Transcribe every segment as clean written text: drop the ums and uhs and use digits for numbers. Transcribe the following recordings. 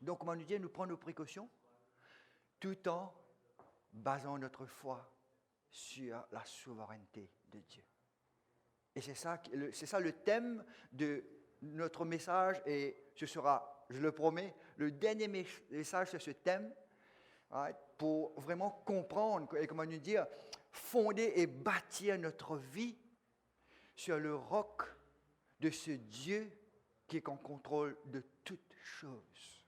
Donc, comment nous dire, nous prendre nos précautions tout en basant notre foi sur la souveraineté de Dieu. Et c'est ça le thème de notre message, et ce sera, je le promets, le dernier message sur ce thème, right, pour vraiment comprendre et, comment nous dire, fonder et bâtir notre vie sur le roc de ce Dieu qui est en contrôle de toutes choses.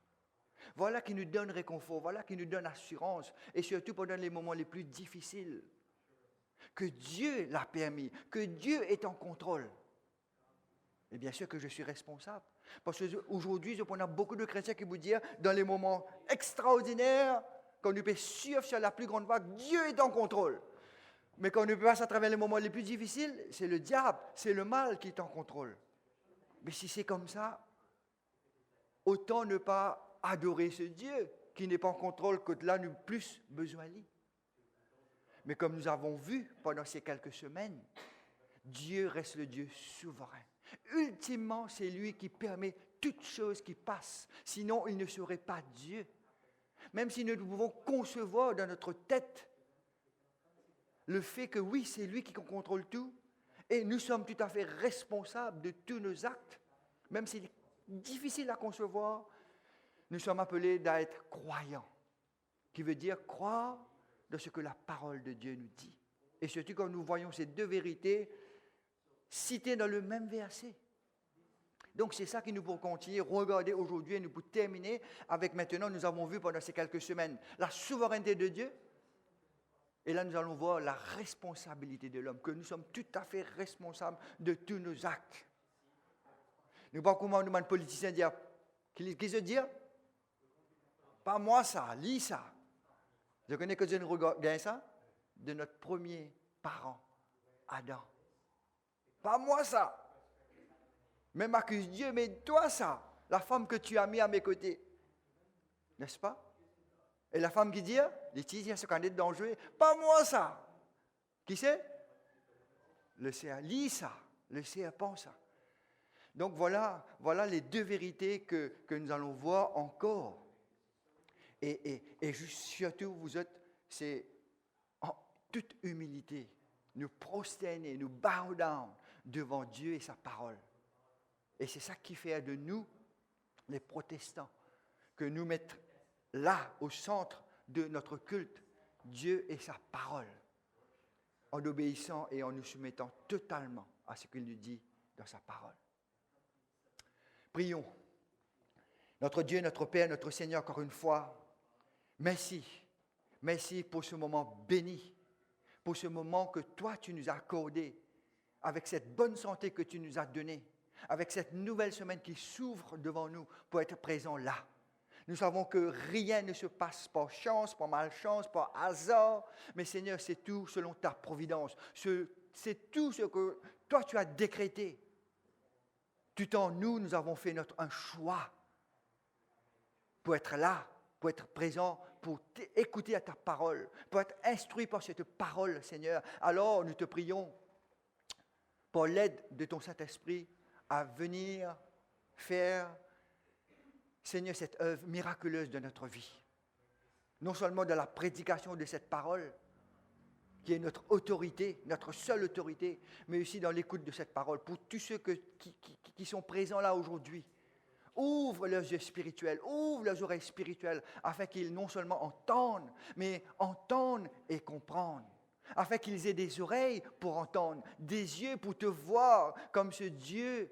Voilà qui nous donne réconfort, voilà qui nous donne assurance, et surtout pendant les moments les plus difficiles, que Dieu l'a permis, que Dieu est en contrôle. Et bien sûr que je suis responsable. Parce qu'aujourd'hui, on a beaucoup de chrétiens qui vous disent, dans les moments extraordinaires, quand nous peut suivre sur la plus grande vague, Dieu est en contrôle. Mais quand nous passe à travers les moments les plus difficiles, c'est le diable, c'est le mal qui est en contrôle. Mais si c'est comme ça, autant ne pas adorer ce Dieu qui n'est pas en contrôle, que de là, nous plus besoin de lui. Mais comme nous avons vu pendant ces quelques semaines, Dieu reste le Dieu souverain. Ultimement, c'est lui qui permet toutes choses qui passent. Sinon, il ne serait pas Dieu. Même si nous pouvons concevoir dans notre tête le fait que oui, c'est lui qui contrôle tout, et nous sommes tout à fait responsables de tous nos actes, même s'il est difficile à concevoir, nous sommes appelés d'être croyants, qui veut dire croire de ce que la parole de Dieu nous dit. Et surtout quand nous voyons ces deux vérités citées dans le même verset. Donc c'est ça qui nous pour continuer, regarder aujourd'hui et nous pour terminer avec maintenant, nous avons vu pendant ces quelques semaines la souveraineté de Dieu. Et là nous allons voir la responsabilité de l'homme, que nous sommes tout à fait responsables de tous nos actes. Nous pas comment nous demande politiciens dire, qui se dit, pas moi ça, lis ça. Je connais que je ne regarde ça de notre premier parent, Adam. Pas moi ça. Même accuse Dieu, mais toi ça, la femme que tu as mis à mes côtés. N'est-ce pas? Et la femme qui dit, Laetitia, ce qu'on est dangereux, pas moi ça. Qui c'est? Le serpent. Lis ça, le serpent ça. Donc voilà les deux vérités que nous allons voir encore. Et surtout, vous êtes, c'est en toute humilité, nous prosterner, nous bow down devant Dieu et sa parole. Et c'est ça qui fait de nous, les protestants, que nous mettons là, au centre de notre culte, Dieu et sa parole, en obéissant et en nous soumettant totalement à ce qu'il nous dit dans sa parole. Prions. Notre Dieu, notre Père, notre Seigneur, encore une fois, merci. Merci pour ce moment béni, pour ce moment que toi, tu nous as accordé, avec cette bonne santé que tu nous as donnée, avec cette nouvelle semaine qui s'ouvre devant nous pour être présent là. Nous savons que rien ne se passe par chance, par malchance, par hasard, mais Seigneur, c'est tout selon ta providence. C'est tout ce que toi, tu as décrété. Tout en nous avons fait un choix pour être là, pour être présent, pour écouter à ta parole, pour être instruit par cette parole, Seigneur. Alors, nous te prions, par l'aide de ton Saint-Esprit, à venir faire, Seigneur, cette œuvre miraculeuse de notre vie. Non seulement de la prédication de cette parole, qui est notre autorité, notre seule autorité, mais aussi dans l'écoute de cette parole, pour tous ceux qui sont présents là aujourd'hui. Ouvre leurs yeux spirituels, ouvre leurs oreilles spirituelles, afin qu'ils non seulement entendent, mais entendent et comprennent. Afin qu'ils aient des oreilles pour entendre, des yeux pour te voir comme ce Dieu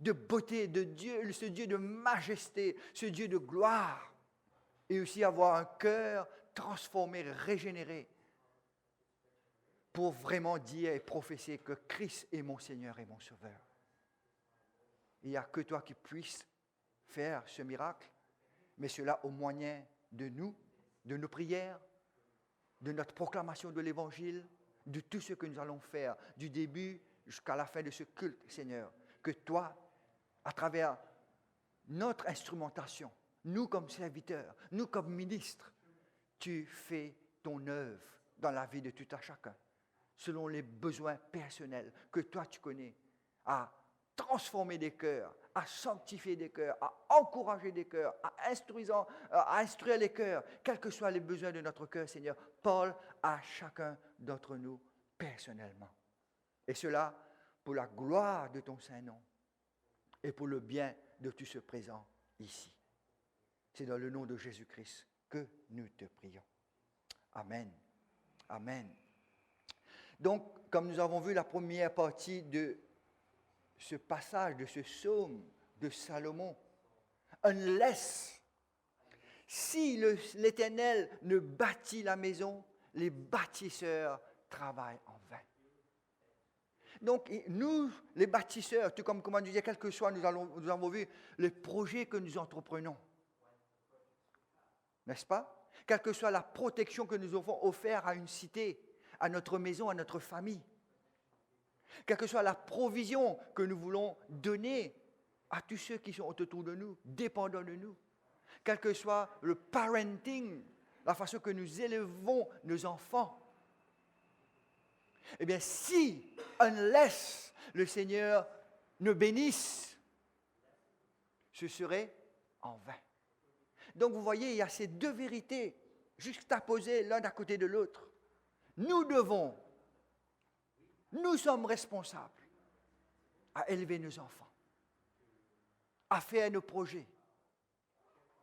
de beauté, de Dieu, ce Dieu de majesté, ce Dieu de gloire. Et aussi avoir un cœur transformé, régénéré, pour vraiment dire et prophétiser que Christ est mon Seigneur et mon Sauveur. Il n'y a que toi qui puisses faire ce miracle, mais cela au moyen de nous, de nos prières, de notre proclamation de l'Évangile, de tout ce que nous allons faire, du début jusqu'à la fin de ce culte, Seigneur. Que toi, à travers notre instrumentation, nous comme serviteurs, nous comme ministres, tu fais ton œuvre dans la vie de tout un chacun, selon les besoins personnels que toi tu connais, à transformer des cœurs, à sanctifier des cœurs, à encourager des cœurs, à instruire les cœurs, quels que soient les besoins de notre cœur, Seigneur. Parle à chacun d'entre nous personnellement. Et cela pour la gloire de ton Saint-Nom et pour le bien de tous ceux présents ici. C'est dans le nom de Jésus-Christ que nous te prions. Amen. Amen. Donc, comme nous avons vu la première partie de ce passage, de ce psaume de Salomon, unless, si l'Éternel ne bâtit la maison, les bâtisseurs travaillent en vain. Donc, nous, les bâtisseurs, tout comme on disait, quel que soit, nous avons vu les projets que nous entreprenons. N'est-ce pas? Quelle que soit la protection que nous avons offerte à une cité, à notre maison, à notre famille. Quelle que soit la provision que nous voulons donner à tous ceux qui sont autour de nous, dépendants de nous. Quel que soit le parenting, la façon que nous élevons nos enfants. Eh bien, si, unless le Seigneur ne bénisse, ce serait en vain. Donc, vous voyez, il y a ces deux vérités juxtaposées l'un à côté de l'autre. Nous sommes responsables à élever nos enfants, à faire nos projets,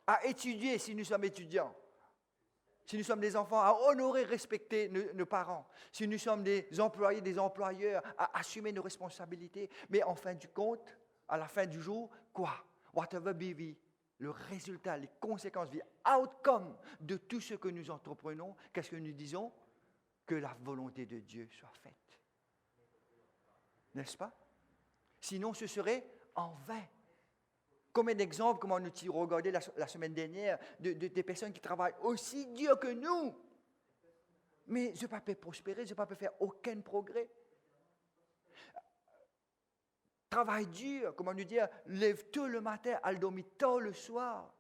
à étudier si nous sommes étudiants, si nous sommes des enfants, à honorer, respecter nos parents, si nous sommes des employés, des employeurs, à assumer nos responsabilités. Mais en fin du compte, à la fin du jour, quoi? Whatever be le résultat, les conséquences, the outcome de tout ce que nous entreprenons, qu'est-ce que nous disons? Que la volonté de Dieu soit faite. N'est-ce pas? Sinon, ce serait en vain. Comme un exemple, comme on nous regardait la semaine dernière, des personnes qui travaillent aussi dur que nous, mais je ne peux pas prospérer, je ne peux pas faire aucun progrès. Travaille dur, comment nous dire, lève tôt le matin, elle dormit tard le soir.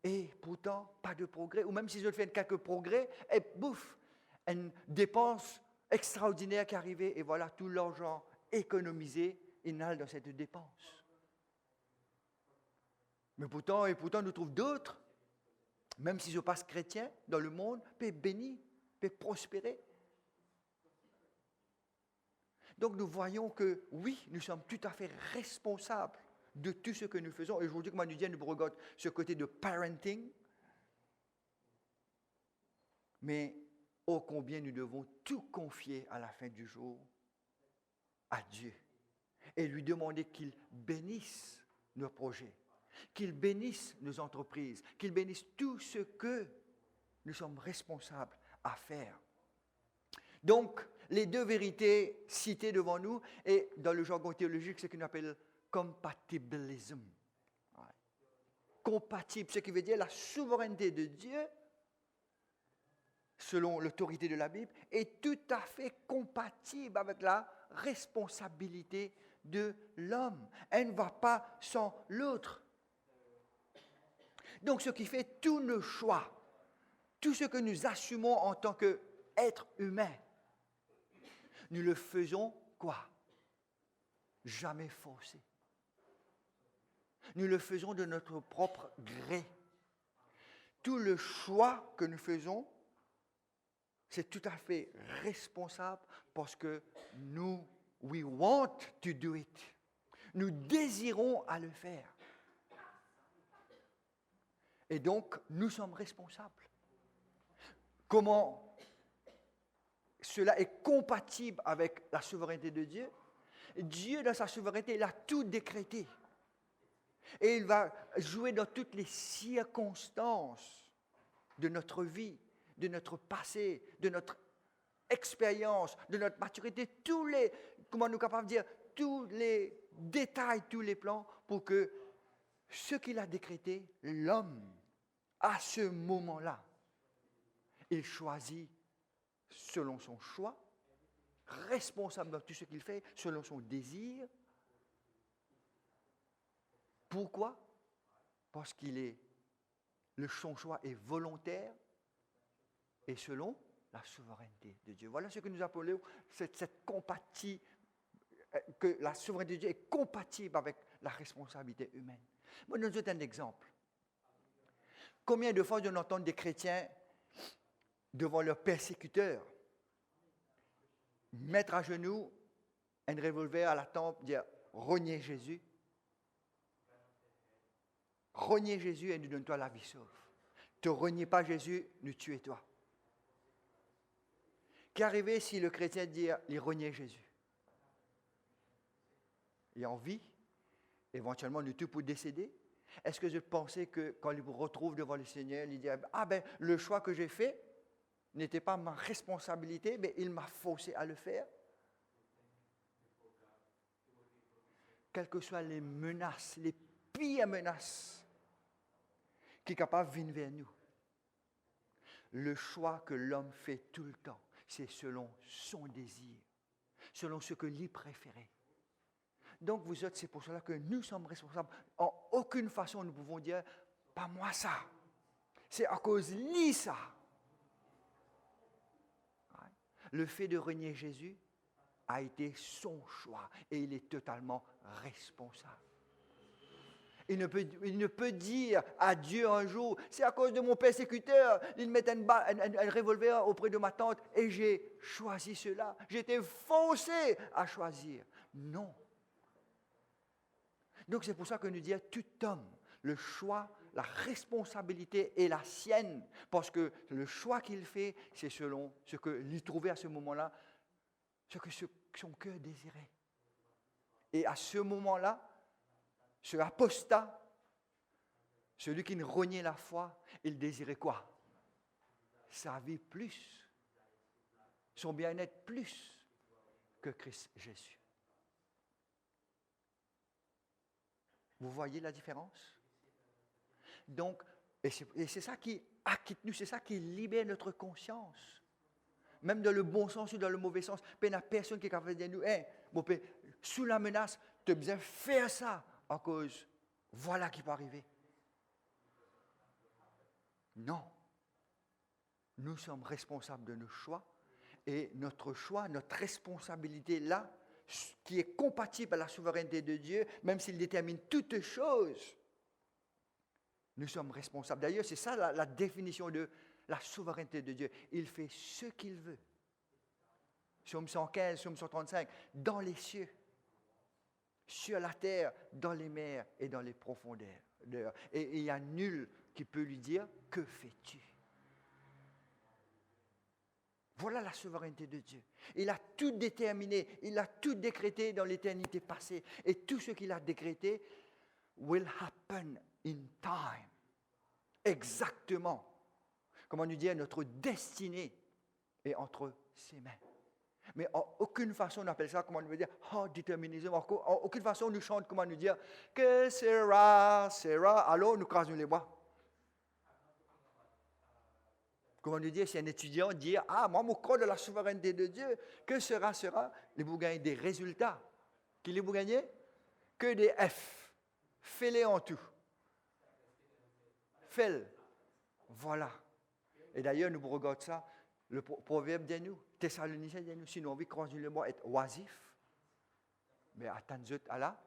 Et pourtant, pas de progrès. Ou même si je fais quelques progrès, et bouf, une dépense extraordinaire qui est arrivée, et voilà tout l'argent économisé, il nage dans cette dépense. Mais pourtant, nous trouvons d'autres, même si je passe chrétien dans le monde, peut bénir, peut prospérer. Donc nous voyons que oui, nous sommes tout à fait responsables de tout ce que nous faisons. Et aujourd'hui, comme on nous dit, nous regardons ce côté de parenting. Mais ô combien nous devons tout confier à la fin du jour à Dieu. Et lui demander qu'il bénisse nos projets, qu'il bénisse nos entreprises, qu'il bénisse tout ce que nous sommes responsables à faire. Donc, les deux vérités citées devant nous, et dans le jargon théologique, c'est ce qu'on appelle compatibilisme. Ouais. Compatible, ce qui veut dire la souveraineté de Dieu, selon l'autorité de la Bible, est tout à fait compatible avec la responsabilité de l'homme. Elle ne va pas sans l'autre. Donc, ce qui fait tous nos choix, tout ce que nous assumons en tant qu'êtres humains, nous le faisons quoi? Jamais forcé. Nous le faisons de notre propre gré. Tout le choix que nous faisons, c'est tout à fait responsable parce que we want to do it. Nous désirons à le faire. Et donc, nous sommes responsables. Comment cela est compatible avec la souveraineté de Dieu? Dieu, dans sa souveraineté, il a tout décrété. Et il va jouer dans toutes les circonstances de notre vie, de notre passé, de notre expérience, de notre maturité, tous les détails, tous les plans, pour que ce qu'il a décrété, l'homme, à ce moment-là, il choisit selon son choix, responsable de tout ce qu'il fait, selon son désir. Pourquoi? Parce son choix est volontaire et selon la souveraineté de Dieu. Voilà ce que nous appelons cette compatibilité, que la souveraineté de Dieu est compatible avec la responsabilité humaine. Moi, je vous donne un exemple. Combien de fois on entend des chrétiens devant leurs persécuteurs mettre à genoux un revolver à la tempe, dire « Reniez Jésus ». Reniez Jésus et nous donne-toi la vie sauve. Ne reniez pas Jésus, nous tuez-toi. Qu'arrivait si le chrétien dit « Il reniait Jésus ». Il est en vie, éventuellement nous tue pour décéder. Est-ce que je pensais que quand il vous retrouve devant le Seigneur, il dit « Ah ben, le choix que j'ai fait n'était pas ma responsabilité, mais il m'a forcé à le faire ». Quelles que soient les menaces, les pires menaces qui sont capables de venir vers nous, le choix que l'homme fait tout le temps, c'est selon son désir, selon ce que lui préférait. Donc vous autres, c'est pour cela que nous sommes responsables. En aucune façon nous pouvons dire, pas moi ça. C'est à cause de lui ça. Le fait de renier Jésus a été son choix et il est totalement responsable. Il ne peut dire à Dieu un jour, c'est à cause de mon persécuteur, il met un revolver auprès de ma tante et j'ai choisi cela. J'ai été forcé à choisir. Non. Donc c'est pour ça que nous disons, tout homme, le choix, la responsabilité est la sienne, parce que le choix qu'il fait, c'est selon ce qu'il trouvait à ce moment-là, ce que son cœur désirait. Et à ce moment-là, ce apostat, celui qui ne reniait la foi, il désirait quoi? Sa vie plus, son bien-être plus que Christ Jésus. Vous voyez la différence? Donc, et c'est ça qui acquitte nous, c'est ça qui libère notre conscience. Même dans le bon sens ou dans le mauvais sens. Il n'y a personne qui est capable de dire nous, hey, mon père, sous la menace, tu as besoin de faire ça à cause, voilà qui peut arriver. Non. Nous sommes responsables de nos choix et notre choix, notre responsabilité là, qui est compatible à la souveraineté de Dieu, même s'il détermine toutes choses, nous sommes responsables. D'ailleurs, c'est ça la définition de la souveraineté de Dieu. Il fait ce qu'il veut. Psaume 115, Psaume 135, dans les cieux, sur la terre, dans les mers et dans les profondeurs. Et il n'y a nul qui peut lui dire, que fais-tu? Voilà la souveraineté de Dieu. Il a tout déterminé, il a tout décrété dans l'éternité passée. Et tout ce qu'il a décrété will happen in time. Exactement. Comment nous dire, notre destinée est entre ses mains. Mais en aucune façon on appelle ça, comment on veut dire, déterminisme. En aucune façon on nous chante, comment nous dire, que sera, alors nous crasons les bois. Comment nous dire, si un étudiant dit, moi, mon crois de la souveraineté de Dieu, que sera, les vous gagnez des résultats. Qui les vous gagnez? Que des F. Fais-les en tout. Fais-le. Voilà. Et d'ailleurs, nous regardons ça, le proverbe de nous, Thessaloniciens de nous, si nous avons envie de croiser le mot, être oisif, mais attendre à la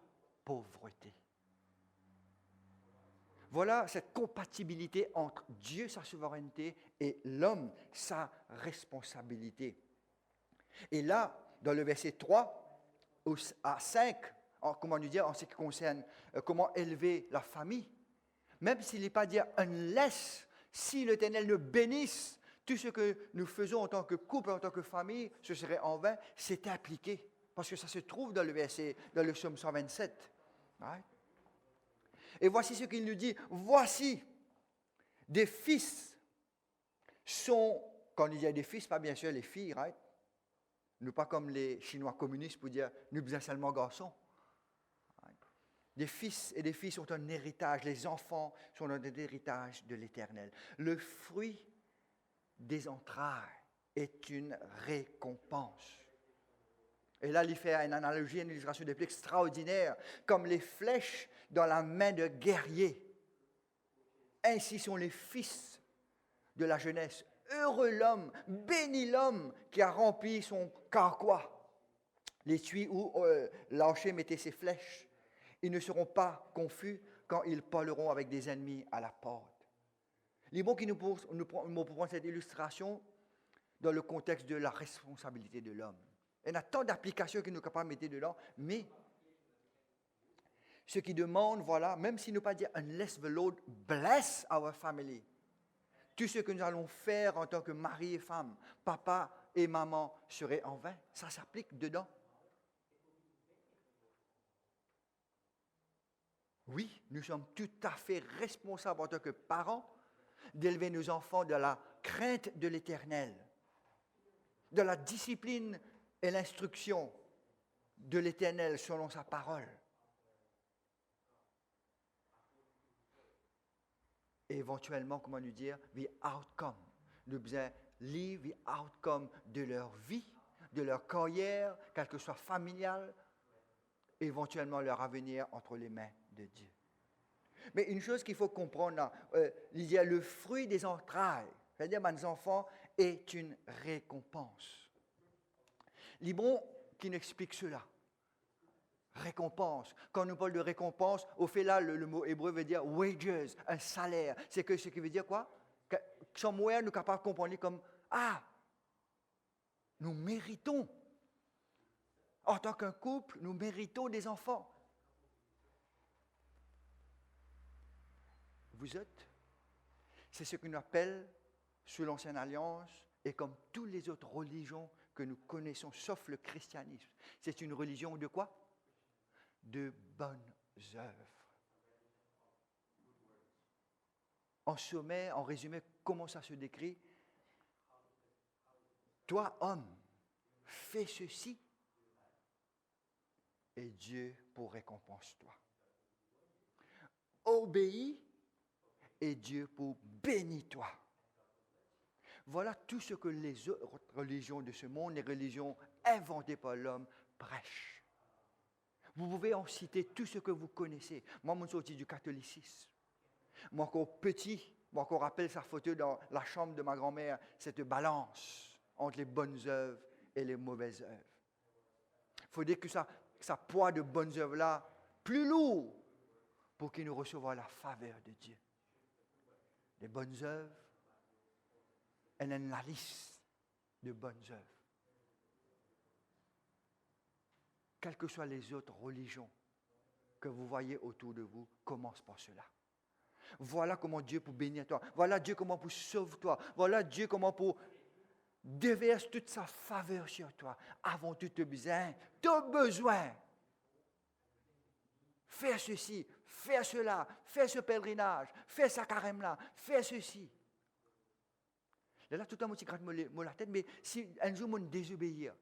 pauvreté. Voilà cette compatibilité entre Dieu, sa souveraineté, et l'homme, sa responsabilité. Et là, dans le verset 3 à 5, comment nous dire, en ce qui concerne comment élever la famille, même s'il n'est pas dit unless, si l'Éternel nous bénisse, tout ce que nous faisons en tant que couple, en tant que famille, ce serait en vain, c'est appliqué. Parce que ça se trouve dans le verset, dans le psaume 127. Right? Et voici ce qu'il nous dit. Voici, des fils sont, quand il y a des fils, pas bien sûr les filles, right? Nous pas comme les Chinois communistes pour dire, nous besoin seulement garçons. Right? Des fils et des filles sont un héritage, les enfants sont un héritage de l'Éternel. Le fruit des entrailles est une récompense. Et là, il fait une analogie, une illustration de plus extraordinaire, comme les flèches dans la main de guerrier. Ainsi sont les fils de la jeunesse. Heureux l'homme, béni l'homme qui a rempli son carquois, l'étui où l'archer mettait ses flèches. Ils ne seront pas confus quand ils parleront avec des ennemis à la porte. Il est bon qu'il nous prendre cette illustration dans le contexte de la responsabilité de l'homme. Il y a tant d'applications que nous sommes capables de mettre dedans, mais ce qui demande, voilà, même s'il ne pas dire « unless the Lord bless our family », tout ce que nous allons faire en tant que mari et femme, papa et maman serait en vain. Ça s'applique dedans. Oui, nous sommes tout à fait responsables en tant que parents d'élever nos enfants dans la crainte de l'Éternel, de la discipline et l'instruction de l'Éternel selon sa parole. Et éventuellement, comment nous dire, the outcome. Nous devons lire the outcome de leur vie, de leur carrière, quelle que soit familiale, éventuellement leur avenir entre les mains de Dieu. Mais une chose qu'il faut comprendre, il y a le fruit des entrailles, c'est-à-dire mes enfants, est une récompense. Libon qui nous explique cela. Récompense. Quand nous parlons de récompense, au fait là, le mot hébreu veut dire wages, un salaire. C'est que ce qui veut dire quoi? Que somewhere, nous sommes capables de comprendre comme nous méritons. En tant qu'un couple, nous méritons des enfants. Vous êtes, c'est ce qu'on appelle, sous l'Ancienne Alliance, et comme toutes les autres religions que nous connaissons, sauf le christianisme, c'est une religion de quoi? De bonnes œuvres. En sommet, en résumé, comment ça se décrit? Toi, homme, fais ceci, et Dieu pour récompense toi. Obéis, et Dieu pour bénir toi. Voilà tout ce que les autres religions de ce monde, les religions inventées par l'homme, prêchent. Vous pouvez en citer tout ce que vous connaissez. Moi, je suis sorti du catholicisme. Moi, encore petit, moi, encore rappelle sa photo dans la chambre de ma grand-mère, cette balance entre les bonnes œuvres et les mauvaises œuvres. Il faut dire que ça poids de bonnes œuvres-là, plus lourd, pour qu'il nous recevoir la faveur de Dieu. Les bonnes œuvres, elle a une liste de bonnes œuvres. Quelles que soient les autres religions que vous voyez autour de vous, commence par cela. Voilà comment Dieu peut bénir toi. Voilà Dieu comment peut sauver toi. Voilà Dieu comment peut déverser toute sa faveur sur toi. Avant tout tes besoins. Fais ceci, fais cela, fais ce pèlerinage, fais ce carême-là, fais ceci. Là, tout le temps, je gratte la tête, mais si un jour, on désobéir,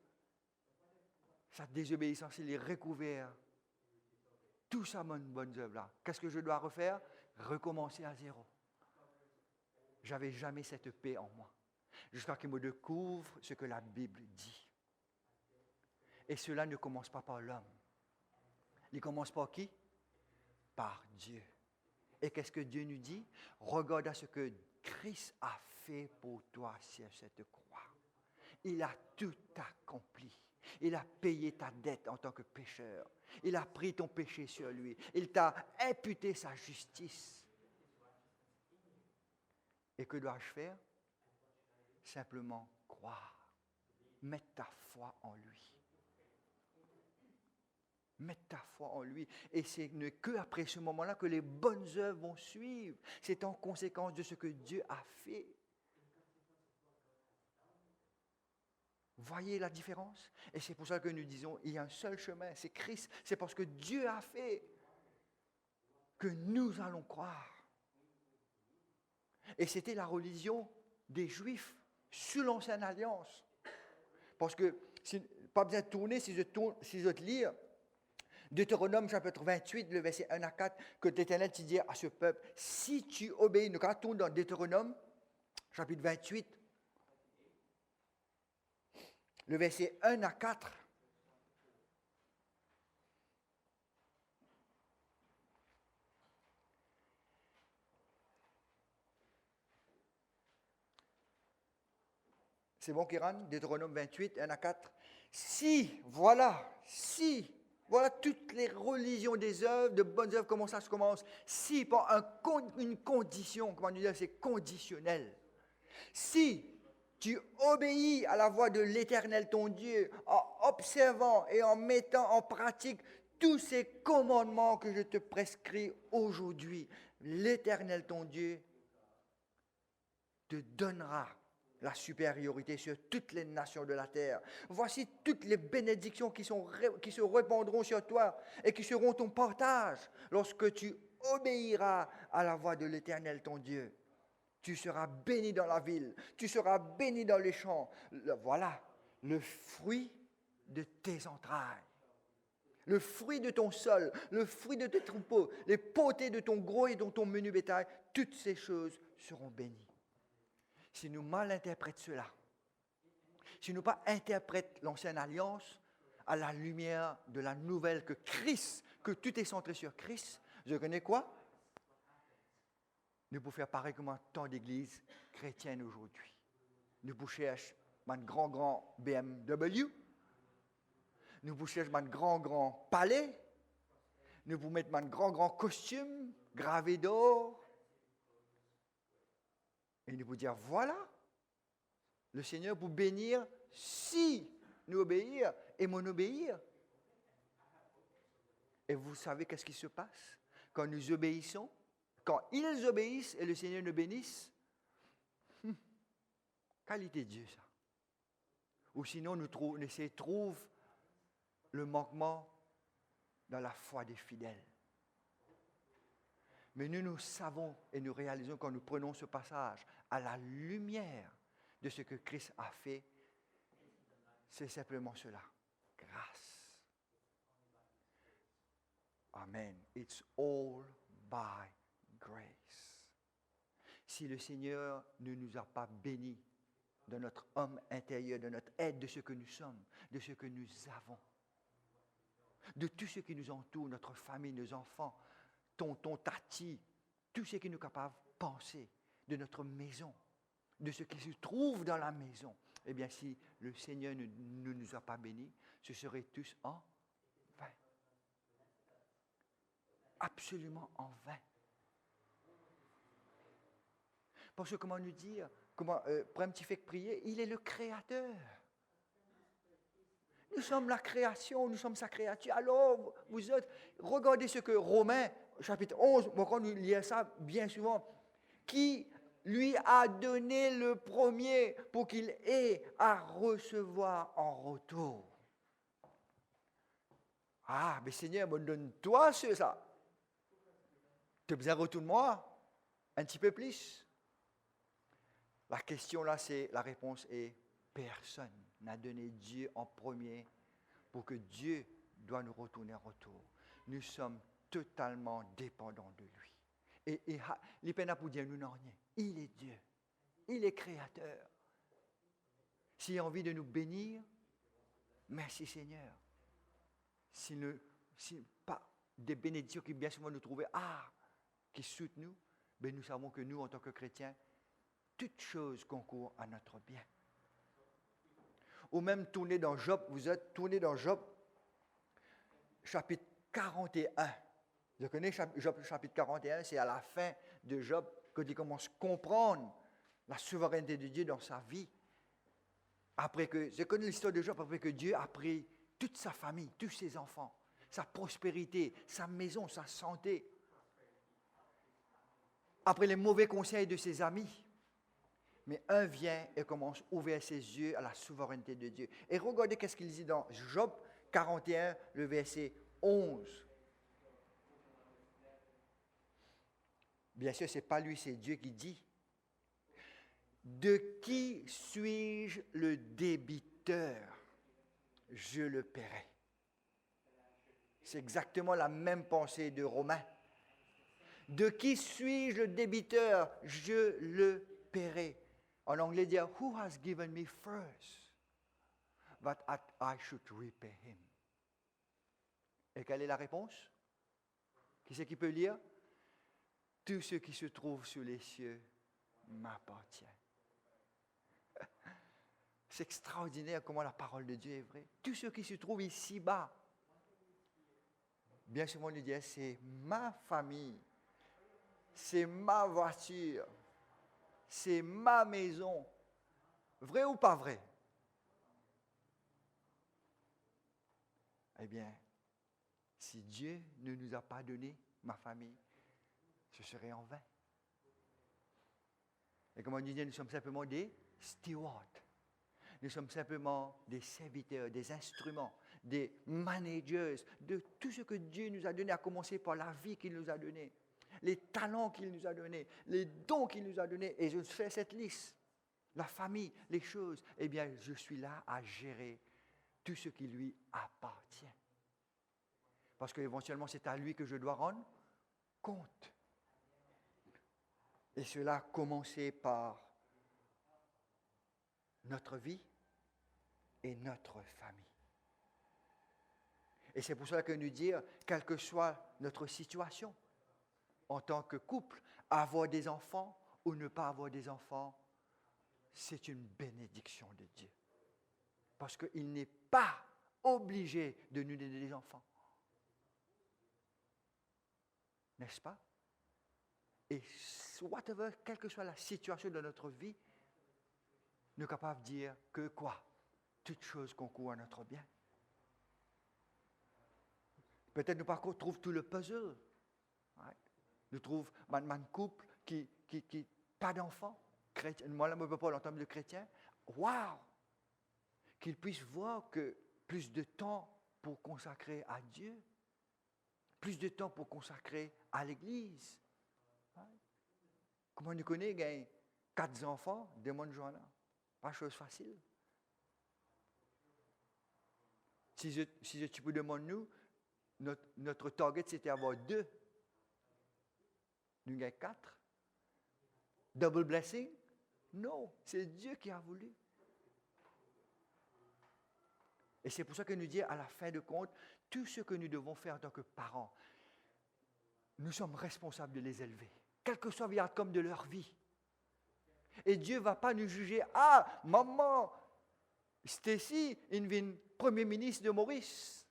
cette désobéissance, il est recouvert. Tout ça, mon bonne œuvre là. Qu'est-ce que je dois refaire? Recommencer à zéro. Je n'avais jamais cette paix en moi. Jusqu'à ce que je me découvre ce que la Bible dit. Et cela ne commence pas par l'homme. Il commence par qui? Par Dieu. Et qu'est-ce que Dieu nous dit? Regarde à ce que Christ a fait pour toi sur cette croix. Il a tout accompli. Il a payé ta dette en tant que pécheur. Il a pris ton péché sur lui. Il t'a imputé sa justice. Et que dois-je faire? Simplement croire. Mettre ta foi en lui. Mettre ta foi en lui. Et c'est qu'après ce moment-là que les bonnes œuvres vont suivre. C'est en conséquence de ce que Dieu a fait. Voyez la différence? Et c'est pour ça que nous disons, il y a un seul chemin, c'est Christ. C'est parce que Dieu a fait que nous allons croire. Et c'était la religion des Juifs sous l'Ancienne Alliance. Parce que, pas besoin de tourner, si je te lis, Deutéronome chapitre 28, le verset 1 à 4, que l'Éternel te dit à ce peuple, si tu obéis, nous tournons dans Deutéronome chapitre 28, le verset 1 à 4. C'est bon, Kiran? Deutéronome 28, 1 à 4. Si, Voilà toutes les religions des œuvres, de bonnes œuvres, comment ça se commence. Si par une condition, comment dire, c'est conditionnel. Si tu obéis à la voix de l'Éternel ton Dieu en observant et en mettant en pratique tous ces commandements que je te prescris aujourd'hui, l'Éternel ton Dieu te donnera la supériorité sur toutes les nations de la terre. Voici toutes les bénédictions qui se répandront sur toi et qui seront ton partage lorsque tu obéiras à la voix de l'Éternel ton Dieu. Tu seras béni dans la ville, tu seras béni dans les champs. Voilà le fruit de tes entrailles, le fruit de ton sol, le fruit de tes troupeaux, les potées de ton gros et de ton menu bétail, toutes ces choses seront bénies. Si nous mal interprétons cela, si nous pas interprétons l'ancienne alliance à la lumière de la nouvelle que Christ, que tout est centré sur Christ, je connais quoi? Nous pouvons faire pareil comme un temps d'église chrétienne aujourd'hui. Nous pouvons chercher un grand BMW, nous pouvons chercher un grand palais, nous pouvons mettre un grand costume gravé d'or, et nous pouvons dire, voilà, le Seigneur pour bénir si nous obéir et m'obéir. Et vous savez qu'est-ce qui se passe quand nous obéissons? Quand ils obéissent et le Seigneur nous bénisse, qualité de Dieu ça. Ou sinon nous trouvons le manquement dans la foi des fidèles. Mais nous savons et nous réalisons quand nous prenons ce passage à la lumière de ce que Christ a fait, c'est simplement cela. Grâce. Amen. It's all by grace. Si le Seigneur ne nous a pas bénis de notre homme intérieur, de notre aide, de ce que nous sommes, de ce que nous avons, de tout ce qui nous entoure, notre famille, nos enfants, tonton, tati, tout ce qui nous est capable de penser, de notre maison, de ce qui se trouve dans la maison, eh bien, si le Seigneur ne nous a pas bénis, ce serait tous en vain. Absolument en vain. Parce que comment nous dire, pour un petit fait que prier, il est le Créateur. Nous sommes la création, nous sommes sa créature. Alors, vous autres, regardez ce que Romains, chapitre 11, quand nous lisons ça bien souvent, qui lui a donné le premier pour qu'il ait à recevoir en retour. Ah, mais Seigneur, me donne-toi ça. Tu as besoin de retourne-moi un petit peu plus. La question là, la réponse est personne n'a donné Dieu en premier pour que Dieu doit nous retourner en retour. Nous sommes totalement dépendants de lui. Et les peines pour dire nous n'en rien. Il est Dieu. Il est créateur. S'il a envie de nous bénir, merci Seigneur. Si pas des bénédictions qui bien souvent nous trouvent, qui soutiennent nous, ben nous savons que nous, en tant que chrétiens, toutes choses concourent à notre bien. Ou même tourner dans Job, vous êtes tourné dans Job, chapitre 41. Vous connaissez Job chapitre 41, c'est à la fin de Job que il commence à comprendre la souveraineté de Dieu dans sa vie. Je connais l'histoire de Job, après que Dieu a pris toute sa famille, tous ses enfants, sa prospérité, sa maison, sa santé. Après les mauvais conseils de ses amis. Mais un vient et commence à ouvrir ses yeux à la souveraineté de Dieu. Et regardez qu'est-ce qu'il dit dans Job 41, le verset 11. Bien sûr, ce n'est pas lui, c'est Dieu qui dit. De qui suis-je le débiteur? Je le paierai. C'est exactement la même pensée de Romains. De qui suis-je le débiteur? Je le paierai. En anglais, dire Who has given me first, that I should repay him. Et quelle est la réponse? Qui c'est qui peut lire? Tout ce qui se trouve sous les cieux m'appartient. C'est extraordinaire comment la parole de Dieu est vraie. Tout ce qui se trouve ici-bas bien souvent on nous dit, c'est ma famille, c'est ma voiture, c'est ma maison. Vrai ou pas vrai? Eh bien, si Dieu ne nous a pas donné ma famille, ce serait en vain. Et comme on dit, nous sommes simplement des stewards. Nous sommes simplement des serviteurs, des instruments, des managers de tout ce que Dieu nous a donné, à commencer par la vie qu'il nous a donnée, les talents qu'il nous a donnés, les dons qu'il nous a donnés. Et je fais cette liste, la famille, les choses. Eh bien, je suis là à gérer tout ce qui lui appartient. Parce qu'éventuellement, c'est à lui que je dois rendre compte. Et cela a commencé par notre vie et notre famille. Et c'est pour cela que nous dire, quelle que soit notre situation, en tant que couple, avoir des enfants ou ne pas avoir des enfants, c'est une bénédiction de Dieu. Parce qu'il n'est pas obligé de nous donner des enfants. N'est-ce pas? Et whatever, quelle que soit la situation de notre vie, nous sommes capables de dire que quoi? Toute chose concourt à notre bien. Peut-être nous par contre trouvons tout le puzzle. Right? Nous trouvons un couple qui pas d'enfants. Moi là, je ne peux pas l'entendre de chrétien. Waouh! Qu'ils puissent voir que plus de temps pour consacrer à Dieu, plus de temps pour consacrer à l'Église. Right? Comment nous connaissons, il y a 4 enfants, de mon jour là. Pas chose facile. Si tu peux demander nous, notre target c'était avoir 2. Nous avons 4. Double blessing? Non, c'est Dieu qui a voulu. Et c'est pour ça que nous dit à la fin de compte, tout ce que nous devons faire en tant que parents, nous sommes responsables de les élever, quel que soit l'outcome de leur vie. Et Dieu ne va pas nous juger. Ah, maman, Stacy, une premier ministre de Maurice.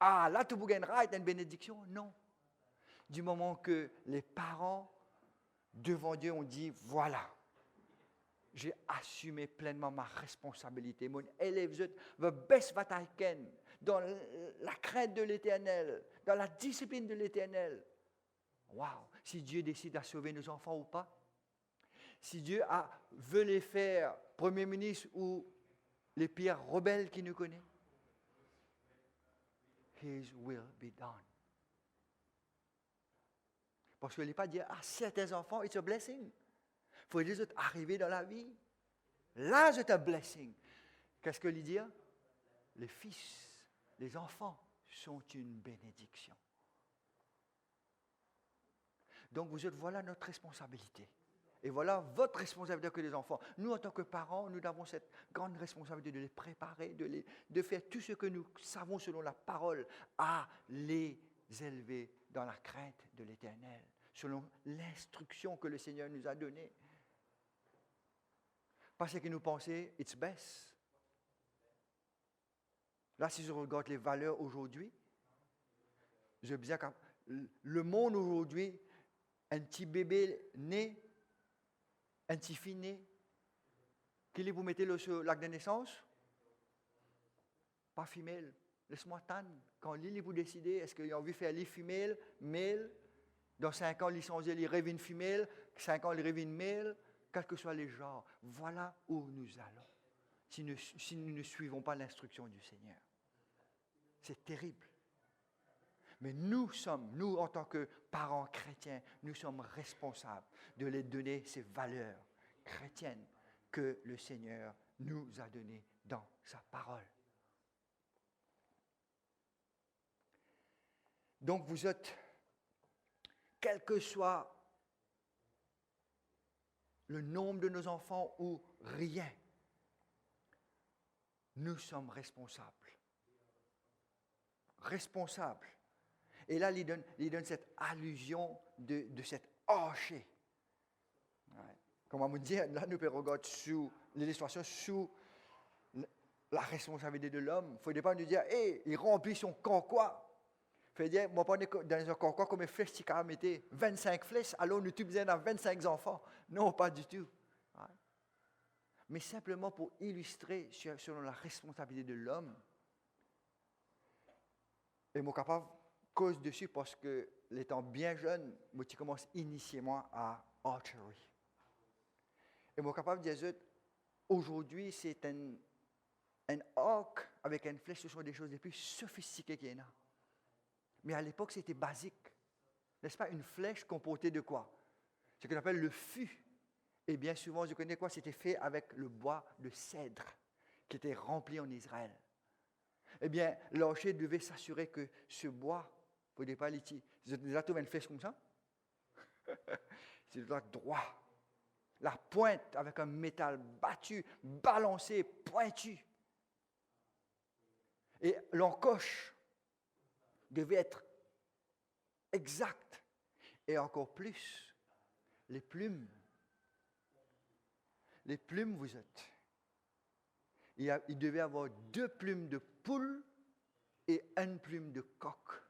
Ah, là, tu as une bénédiction. Non. Du moment que les parents, devant Dieu, ont dit, voilà, j'ai assumé pleinement ma responsabilité. Mon élève, the best that I can, dans la crainte de l'Éternel, dans la discipline de l'Éternel. Wow! Si Dieu décide de sauver nos enfants ou pas, si Dieu veut les faire premier ministre ou les pires rebelles qu'il nous connaît, His will be done. Parce qu'il n'est pas dire, certains enfants, it's a blessing. Il faut juste arriver dans la vie. Là, c'est un blessing. Qu'est-ce que lui dire? Les fils, les enfants sont une bénédiction. Donc, voilà notre responsabilité. Et voilà votre responsabilité que les enfants. Nous, en tant que parents, nous avons cette grande responsabilité de les préparer, de faire tout ce que nous savons selon la parole, à les élever dans la crainte de l'Éternel, selon l'instruction que le Seigneur nous a donnée. Parce que nous pensons, it's best. Là, si je regarde les valeurs aujourd'hui, je veux dire que le monde aujourd'hui, un petit bébé né, un petit fille né, qu'il vous mettez sur l'acte de naissance? Pas femelle. Laisse-moi attendre. Quand Lily vous décidez, est-ce qu'il a envie de faire les femelles, male? Dans 5 ans, il changer, il rêve une femelle. 5 ans, il rêve une male. Quels que soient les genres. Voilà où nous allons. Si nous ne suivons pas l'instruction du Seigneur. C'est terrible. Mais nous, en tant que parents chrétiens, nous sommes responsables de les donner ces valeurs chrétiennes que le Seigneur nous a données dans sa parole. Donc vous êtes, quel que soit le nombre de nos enfants ou rien, nous sommes responsables. Responsables. Et là, il donne cette allusion de cet archer. Ouais. Comment vous dire, là, nous pouvons regarder sous l'illustration, sous la responsabilité de l'homme. Il ne faut pas nous dire, il remplit son camp quoi. Fait dire, moi, pas dans un concours comme une flèche, si quand même été 25 flèches, alors nous tu besoin dans 25 enfants. Non, pas du tout. Ouais. Mais simplement pour illustrer selon la responsabilité de l'homme. Et moi, capable, cause dessus parce que, l'étant bien jeune, moi, tu commences initialement à archery. Et moi, capable de dire, aujourd'hui, c'est un arc avec une flèche, ce sont des choses les plus sophistiquées qu'il y en a. Mais à l'époque, c'était basique. N'est-ce pas? Une flèche comportée de quoi? Ce qu'on appelle le fût. Et bien souvent, je connais quoi? C'était fait avec le bois de cèdre qui était rempli en Israël. Eh bien, l'archer devait s'assurer que ce bois, vous ne pouvez pas l'étirer. Vous avez déjà trouvé une flèche comme ça? C'est droit. La pointe avec un métal battu, balancé, pointu. Et l'encoche devait être exact. Et encore plus, les plumes. Les plumes, vous êtes. Il devait avoir 2 plumes de poule et 1 plume de coq.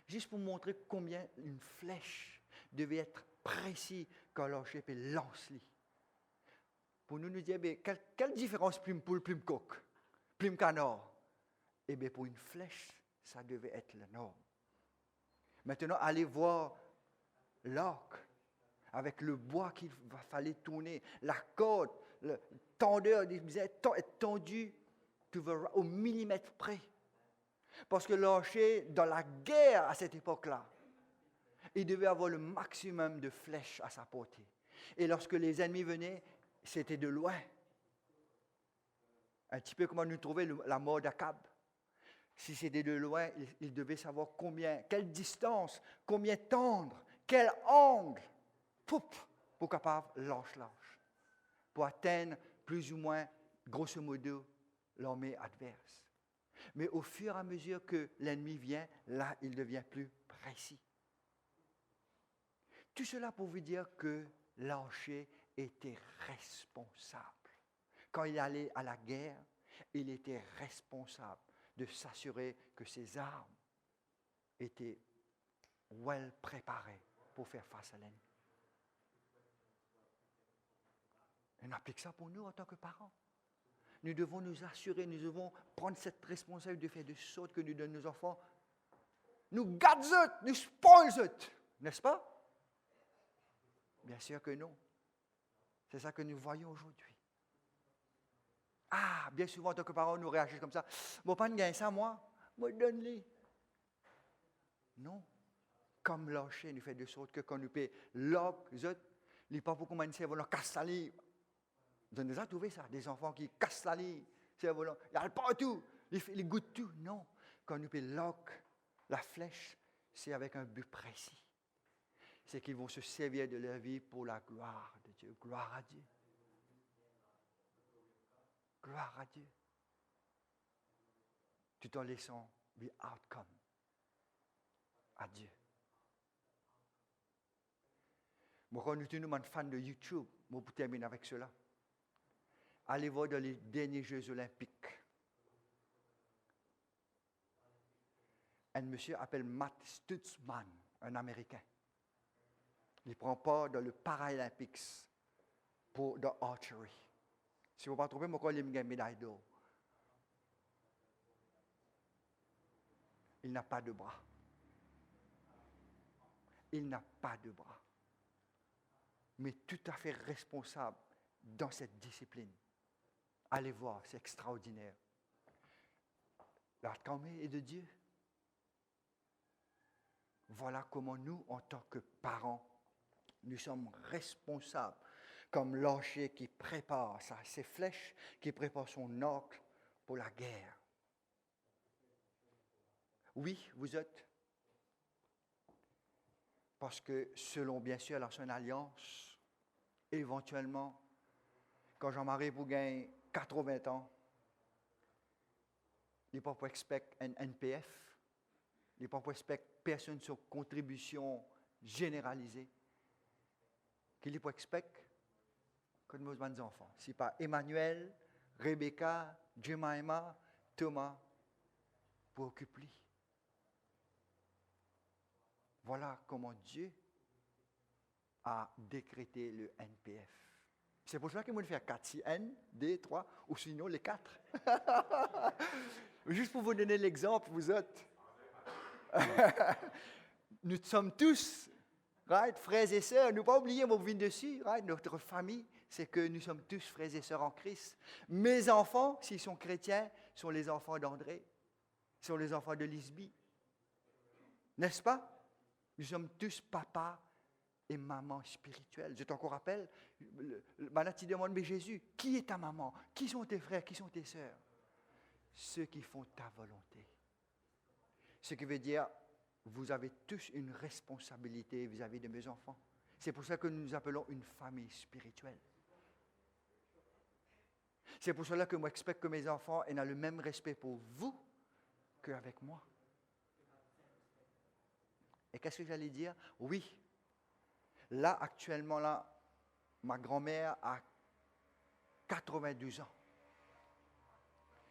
Juste pour montrer combien une flèche devait être précise quand l'archer peut lancer. Pour nous dire, quelle différence plume poule, plume coq, plume canard? Eh bien, pour une flèche, ça devait être la norme. Maintenant, allez voir l'arc avec le bois qu'il va falloir tourner, la corde, le tendeur, il disait, est tendu au millimètre près. Parce que l'archer, dans la guerre à cette époque-là, il devait avoir le maximum de flèches à sa portée. Et lorsque les ennemis venaient, c'était de loin. Un petit peu comme nous trouvait la mort d'Akab. Si c'était de loin, il devait savoir quelle distance, combien tendre, quel angle, pour capable lâche, pour atteindre plus ou moins, grosso modo, l'armée adverse. Mais au fur et à mesure que l'ennemi vient, là, il devient plus précis. Tout cela pour vous dire que l'archer était responsable. Quand il allait à la guerre, il était responsable de s'assurer que ses armes étaient well préparées pour faire face à l'ennemi. On applique ça pour nous en tant que parents. Nous devons nous assurer, nous devons prendre cette responsabilité de faire de sorte que nous donnons nos enfants. Nous gâtons, nous spoilons, n'est-ce pas? Bien sûr que non. C'est ça que nous voyons aujourd'hui. Ah, bien souvent, en tant que parents, nous réagissons comme ça. Bon, pas de gain ça, moi donne-les. Non. Comme l'archer nous fait de sorte que quand nous payons l'autre, il n'y a pas beaucoup de gens qui cassent la livre. Vous avez déjà trouvé ça, des enfants qui cassent la livre, il y a partout, ils goûtent tout. Non. Quand nous payons l'autre, la flèche, c'est avec un but précis. C'est qu'ils vont se servir de leur vie pour la gloire de Dieu. Gloire à Dieu. Gloire à Dieu. Tout en laissant the outcome à Dieu. Moi, quand nous sommes fans de YouTube, moi, pour terminer avec cela, allez voir dans les derniers Jeux olympiques. Un monsieur appelé Matt Stutzman, un Américain. Il prend part dans le Paralympics pour de archery. Si vous ne trouvez pas, pourquoi il a une médaille d'or? Il n'a pas de bras. Il n'a pas de bras. Mais tout à fait responsable dans cette discipline. Allez voir, c'est extraordinaire. La calmée est de Dieu. Voilà comment nous, en tant que parents, nous sommes responsables, comme l'archer qui prépare ses flèches, qui prépare son arc pour la guerre. Oui, vous êtes. Parce que selon, bien sûr, l'ancienne alliance, éventuellement, quand Jean-Marie vous gagne 80 ans, il n'est pas pour expecter un NPF, il n'est pas pour expecter personne sur contribution généralisée, qu'il est pour expecter que nous avons des enfants. Si pas Emmanuel, Rebecca, Jemima, Thomas, pour occuper. Voilà comment Dieu a décrété le NPF. C'est pour ça qu'il faut faire 4, 6 N, D, 3, ou sinon les 4. Juste pour vous donner l'exemple, vous êtes. Nous sommes tous, right, frères et sœurs. Ne pas oublier, on vient dessus, right, notre famille, c'est que nous sommes tous frères et sœurs en Christ. Mes enfants, s'ils sont chrétiens, sont les enfants d'André, sont les enfants de Lisby. N'est-ce pas? Nous sommes tous papa et maman spirituelle. Je t'en rappelle, maintenant tu demandes, mais Jésus, qui est ta maman? Qui sont tes frères? Qui sont tes sœurs? Ceux qui font ta volonté. Ce qui veut dire, vous avez tous une responsabilité vis-à-vis de mes enfants. C'est pour ça que nous nous appelons une famille spirituelle. C'est pour cela que moi, j'expecte que mes enfants aient le même respect pour vous qu'avec moi. Et qu'est-ce que j'allais dire? Oui, là, actuellement, là, ma grand-mère a 92 ans.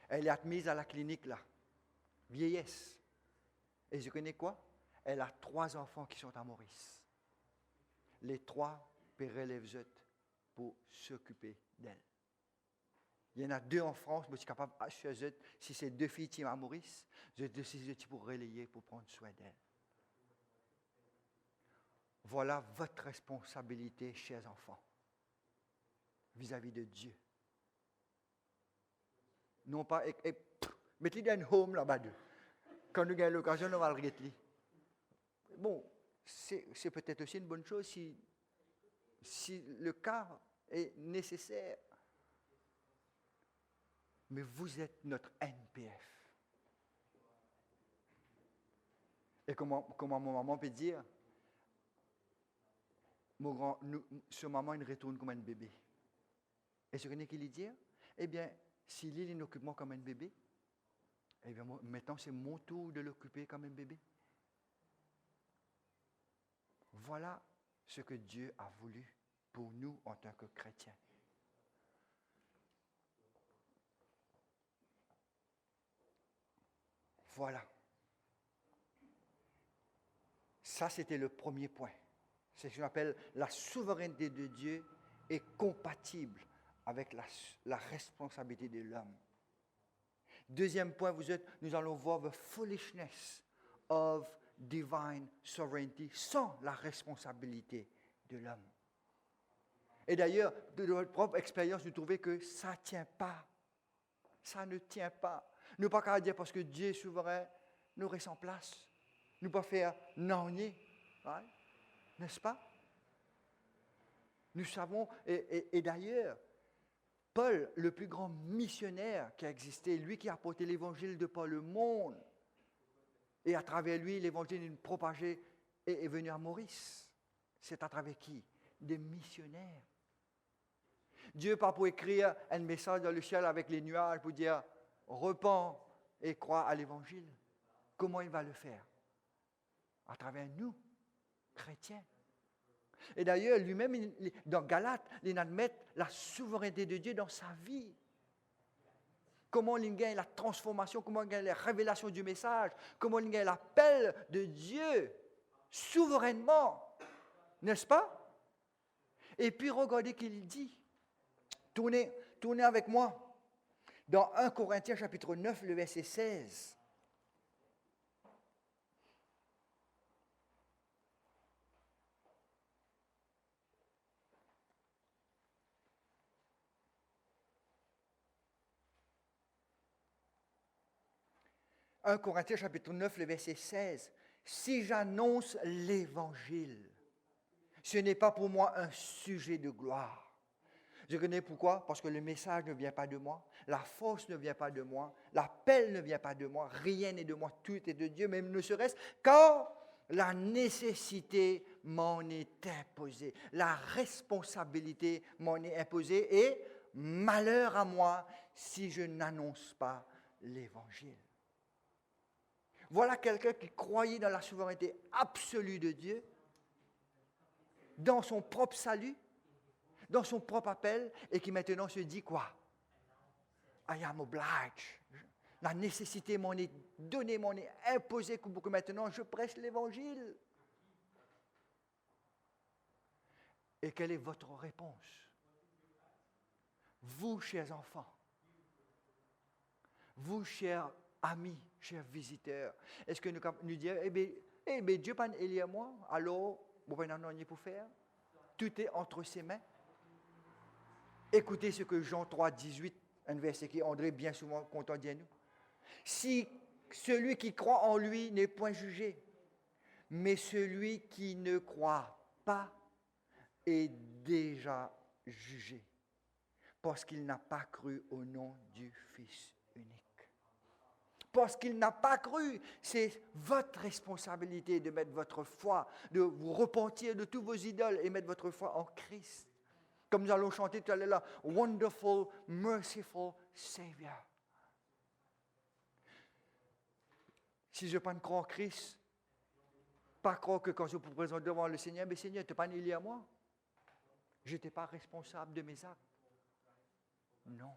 Elle est admise à la clinique, là, vieillesse. Et je connais quoi? Elle a 3 enfants qui sont à Maurice. Les 3 paieraient les autres pour s'occuper d'elle. Il y en a 2 en France, mais je suis capable, chez eux, si c'est 2 filles qui sont à Maurice, je décide pour relayer, pour prendre soin d'elle. Voilà votre responsabilité, chers enfants, vis-à-vis de Dieu. Non pas, mettez-les dans un home là-bas. Quand nous avons l'occasion, on va le regarder. Bon, c'est peut-être aussi une bonne chose si le cas est nécessaire. Mais vous êtes notre NPF. Et comment mon maman peut dire, ce maman, il retourne comme un bébé. Et ce qu'il lui dit, eh bien, s'il il occupe moi comme un bébé, eh bien, maintenant, c'est mon tour de l'occuper comme un bébé. Voilà ce que Dieu a voulu pour nous en tant que chrétiens. Voilà. Ça, c'était le premier point. C'est ce qu'on appelle la souveraineté de Dieu est compatible avec la responsabilité de l'homme. Deuxième point, nous allons voir the foolishness of divine sovereignty sans la responsabilité de l'homme. Et d'ailleurs, de notre propre expérience, nous trouvons que ça ne tient pas. Ça ne tient pas. Nous ne pouvons pas dire parce que Dieu est souverain, nous restons en place. Nous ne pouvons pas faire non-nier. Right? N'est-ce pas? Nous savons, et d'ailleurs, Paul, le plus grand missionnaire qui a existé, lui qui a apporté l'évangile de par le monde, et à travers lui, l'évangile est propagé et est venu à Maurice. C'est à travers qui? Des missionnaires. Dieu pas pour écrire un message dans le ciel avec les nuages pour dire « Repens et crois à l'évangile ». Comment il va le faire? À travers nous, chrétiens. Et d'ailleurs, lui-même, dans Galates, il admet la souveraineté de Dieu dans sa vie. Comment il gagne la transformation, comment il gagne la révélation du message, comment il gagne l'appel de Dieu souverainement. N'est-ce pas? Et puis, regardez qu'il dit. Tournez avec moi dans 1 Corinthiens chapitre 9, le verset 16. « 1 Corinthiens chapitre 9, le verset 16. « Si j'annonce l'Évangile, ce n'est pas pour moi un sujet de gloire. » Je connais pourquoi? Parce que le message ne vient pas de moi, la force ne vient pas de moi, l'appel ne vient pas de moi, rien n'est de moi, tout est de Dieu, même ne serait-ce car la nécessité m'en est imposée, la responsabilité m'en est imposée et malheur à moi si je n'annonce pas l'Évangile. Voilà quelqu'un qui croyait dans la souveraineté absolue de Dieu, dans son propre salut, dans son propre appel, et qui maintenant se dit quoi? I am obliged. La nécessité m'en est donnée, m'en est imposée, pour que maintenant je prêche l'Évangile. Et quelle est votre réponse? Vous, chers enfants, vous, chers amis, chers visiteurs, est-ce que nous disons, Dieu pas élu à moi, alors, vous n'avez rien pour faire? Tout est entre ses mains. Écoutez ce que Jean 3, 18, un verset qui André bien souvent content dit à nous. Si celui qui croit en lui n'est point jugé, mais celui qui ne croit pas est déjà jugé, parce qu'il n'a pas cru au nom du Fils unique. Parce qu'il n'a pas cru, c'est votre responsabilité de mettre votre foi, de vous repentir de tous vos idoles et mettre votre foi en Christ. Comme nous allons chanter tout à l'heure, Wonderful, Merciful Savior. Si je ne crois pas en Christ, pas croire que quand je vous présente devant le Seigneur, mais Seigneur, tu n'es pas lié à moi. Je n'étais pas responsable de mes actes. Non.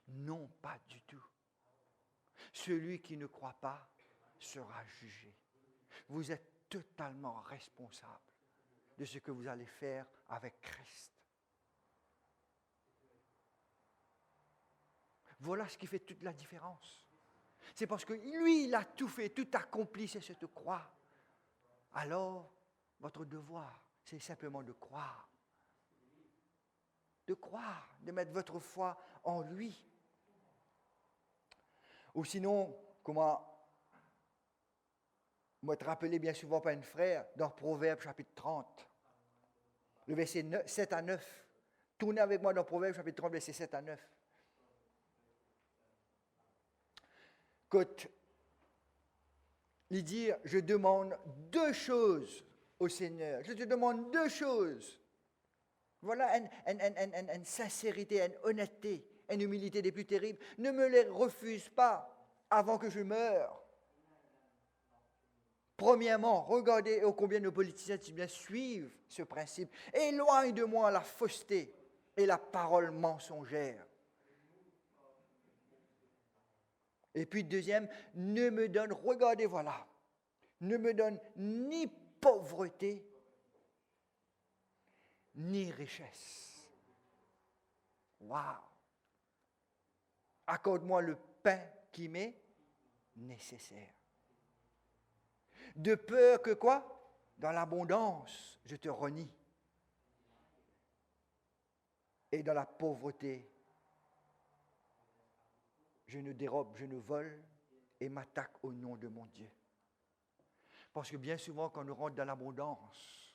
Non, pas du tout. Celui qui ne croit pas sera jugé. Vous êtes totalement responsable de ce que vous allez faire avec Christ. Voilà ce qui fait toute la différence. C'est parce que lui, il a tout fait, tout accompli, c'est cette croix. Alors, votre devoir, c'est simplement de croire. De croire, de mettre votre foi en lui. Ou sinon, comment moi te rappeler bien souvent par un frère dans Proverbes chapitre 30, le verset 7 à 9. Tournez avec moi dans Proverbes chapitre 30, verset 7 à 9. Écoute, il dit, je demande deux choses au Seigneur. Je te demande deux choses. Voilà une sincérité, une honnêteté, une humilité des plus terribles. Ne me les refuse pas avant que je meure. Premièrement, regardez ô combien nos politiciens bien suivent ce principe. Éloigne de moi la fausseté et la parole mensongère. Et puis deuxième, ne me donne, regardez voilà, ne me donne ni pauvreté, ni richesse. Waouh! Accorde-moi le pain qui m'est nécessaire. De peur que quoi? Dans l'abondance, je te renie. Et dans la pauvreté, je ne dérobe, je ne vole et m'attaque au nom de mon Dieu. Parce que bien souvent, quand nous rentrons dans l'abondance,